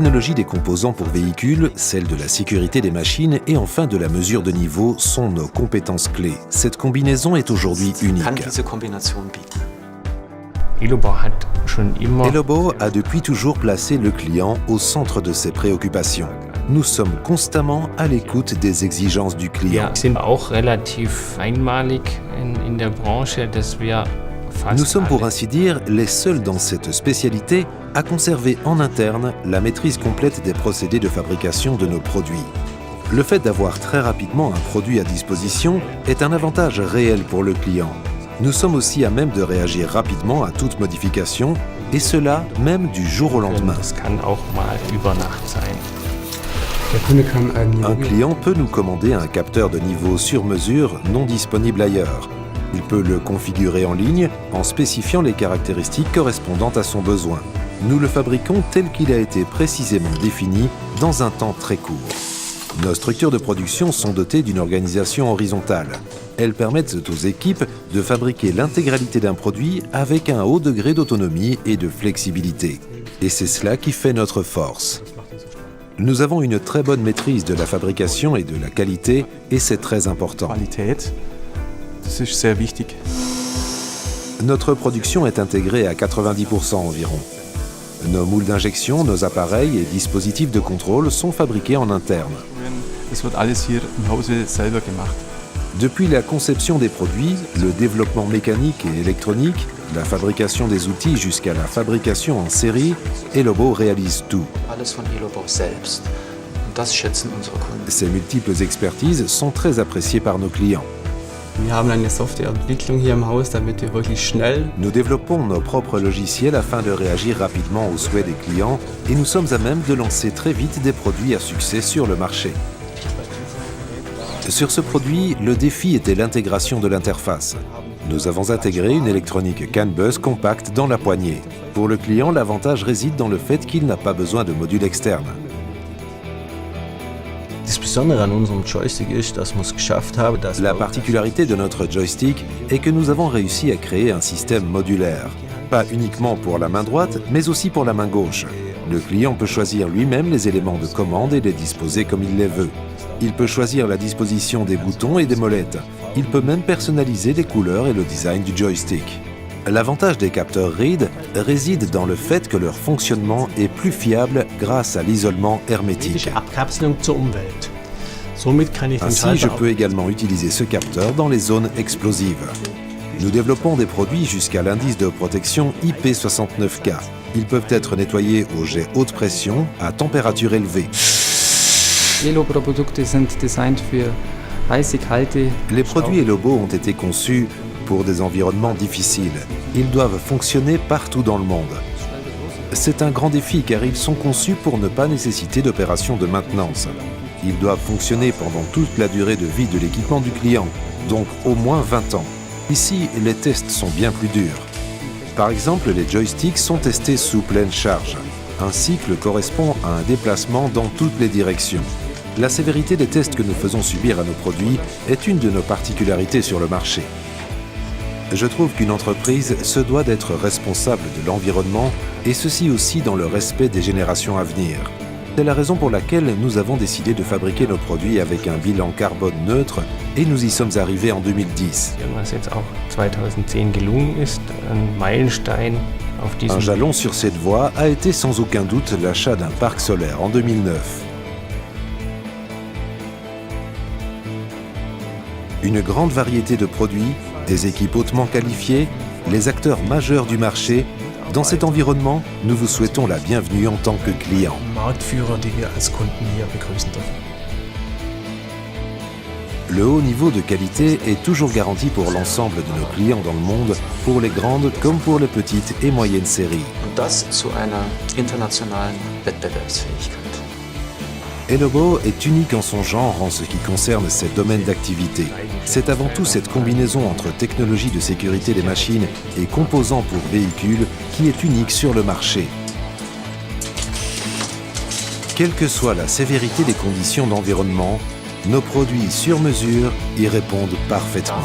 technologie des composants pour véhicules, celle de la sécurité des machines et enfin de la mesure de niveau sont nos compétences clés. Cette combinaison est aujourd'hui unique. Elobo a depuis toujours placé le client au centre de ses préoccupations. Nous sommes constamment à l'écoute des exigences du client. Nous sommes pour ainsi dire les seuls dans cette spécialité à conserver en interne la maîtrise complète des procédés de fabrication de nos produits. Le fait d'avoir très rapidement un produit à disposition est un avantage réel pour le client. Nous sommes aussi à même de réagir rapidement à toute modification, et cela même du jour au lendemain. Un client peut nous commander un capteur de niveau sur mesure non disponible ailleurs. Il peut le configurer en ligne en spécifiant les caractéristiques correspondantes à son besoin. Nous le fabriquons tel qu'il a été précisément défini dans un temps très court. Nos structures de production sont dotées d'une organisation horizontale. Elles permettent aux équipes de fabriquer l'intégralité d'un produit avec un haut degré d'autonomie et de flexibilité. Et c'est cela qui fait notre force. Nous avons une très bonne maîtrise de la fabrication et de la qualité, et c'est très important. Notre production est intégrée à 90% environ. Nos moules d'injection, nos appareils et dispositifs de contrôle sont fabriqués en interne. Depuis la conception des produits, le développement mécanique et électronique, la fabrication des outils jusqu'à la fabrication en série, Elobo réalise tout. Ces multiples expertises sont très appréciées par nos clients. Nous développons nos propres logiciels afin de réagir rapidement aux souhaits des clients et nous sommes à même de lancer très vite des produits à succès sur le marché. Sur ce produit, le défi était l'intégration de l'interface. Nous avons intégré une électronique CAN bus compacte dans la poignée. Pour le client, l'avantage réside dans le fait qu'il n'a pas besoin de module externe. La particularité de notre joystick est que nous avons réussi à créer un système modulaire. Pas uniquement pour la main droite, mais aussi pour la main gauche. Le client peut choisir lui-même les éléments de commande et les disposer comme il les veut. Il peut choisir la disposition des boutons et des molettes. Il peut même personnaliser les couleurs et le design du joystick. L'avantage des capteurs Reed réside dans le fait que leur fonctionnement est plus fiable grâce à l'isolement hermétique. Ainsi, je peux également utiliser ce capteur dans les zones explosives. Nous développons des produits jusqu'à l'indice de protection IP69K. Ils peuvent être nettoyés au jet haute pression à température élevée. Les produits Elobo ont été conçus pour des environnements difficiles. Ils doivent fonctionner partout dans le monde. C'est un grand défi car ils sont conçus pour ne pas nécessiter d'opérations de maintenance. Ils doivent fonctionner pendant toute la durée de vie de l'équipement du client, donc au moins 20 ans. Ici, les tests sont bien plus durs. Par exemple, les joysticks sont testés sous pleine charge. Un cycle correspond à un déplacement dans toutes les directions. La sévérité des tests que nous faisons subir à nos produits est une de nos particularités sur le marché. Je trouve qu'une entreprise se doit d'être responsable de l'environnement et ceci aussi dans le respect des générations à venir. C'est la raison pour laquelle nous avons décidé de fabriquer nos produits avec un bilan carbone neutre et nous y sommes arrivés en 2010. Un jalon sur cette voie a été sans aucun doute l'achat d'un parc solaire en 2009. Une grande variété de produits, des équipes hautement qualifiées, les acteurs majeurs du marché. Dans cet environnement, nous vous souhaitons la bienvenue en tant que client. Le haut niveau de qualité est toujours garanti pour l'ensemble de nos clients dans le monde, pour les grandes comme pour les petites et moyennes séries. Elobo est unique en son genre en ce qui concerne ses domaines d'activité. C'est avant tout cette combinaison entre technologie de sécurité des machines et composants pour véhicules qui est unique sur le marché. Quelle que soit la sévérité des conditions d'environnement, nos produits sur mesure y répondent parfaitement.